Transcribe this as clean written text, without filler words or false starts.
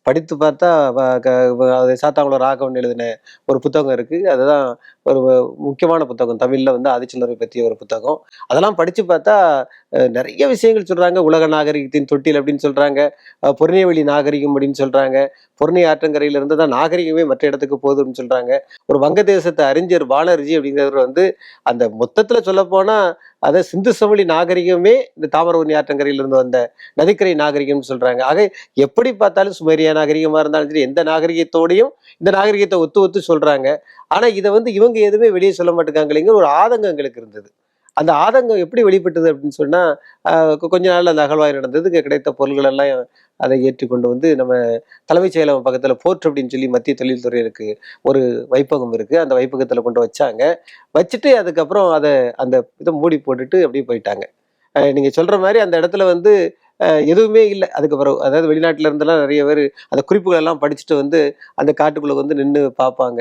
படித்து பார்த்தா அது சாத்தாங்குளம் ராகவன் எழுதின ஒரு புத்தகம் இருக்கு. அதுதான் ஒரு முக்கியமான புத்தகம். தமிழ்ல வந்து ஆதிச்சநல்லூரை பற்றிய ஒரு புத்தகம். அதெல்லாம் படிச்சு பார்த்தா நெறைய விஷயங்கள் சொல்றாங்க. உலக நாகரிகத்தின் தொட்டில் அப்படின்னு சொல்றாங்க. பொருநெல்வேலி நாகரிகம் அப்படின்னு சொல்றாங்க. பொருணை ஆற்றங்கரையில இருந்து தான் நாகரிகமே மற்ற இடத்துக்கு போகுது அப்படின்னு சொல்றாங்க. ஒரு வங்கதேசத்து அறிஞர் பானர்ஜி அப்படிங்கிறவர் வந்து அந்த மொத்தத்துல சொல்லப்போனா அத சிந்து சமவெளி நாகரிகமே இந்த தாமிரபரணி ஆற்றங்கரையில இருந்து வந்த நதிக்கரை நாகரிகம்னு சொல்றாங்க. ஆக எப்படி பார்த்தாலும் சுமேரியா நாகரிகமா இருந்தாலும் சரி, எந்த நாகரிகத்தோடையும் இந்த நாகரிகத்தை ஒத்து ஒத்து சொல்றாங்க. ஆனா இத வந்து இவங்க எதுவுமே வெளிய சொல்ல மாட்டேங்காங்களேங்கிற ஒரு ஆதங்கம் எங்களுக்கு இருந்தது. அந்த ஆதங்கம் எப்படி வெளிப்பட்டது அப்படின்னு சொன்னா, கொஞ்ச நாள்ல அந்த அகழ்வாய்வு நடந்தது. கிடைத்த பொருள்கள் எல்லாம் அதை ஏற்றி கொண்டு வந்து நம்ம தலைமைச் செயலகம் பக்கத்துல போர்ட் அப்படின்னு சொல்லி மத்திய தொழில்துறை இருக்கு. ஒரு வைப்பகம் இருக்கு. அந்த வைப்பகத்துல கொண்டு வச்சாங்க. வச்சுட்டு அதுக்கப்புறம் அந்த இத மூடி போட்டுட்டு அப்படியே போயிட்டாங்க. நீங்க சொல்ற மாரி அந்த இடத்துல வந்து எதுவுமே இல்ல. அதுக்கு பிறகு. அதாவது வெளிநாட்டுல இருந்தெல்லாம் நெறைய பேரு அந்த குறிப்புகள் எல்லாம் படிச்சுட்டு வந்து அந்த காட்டுக்குள்ள வந்து நின்னு பார்ப்பாங்க.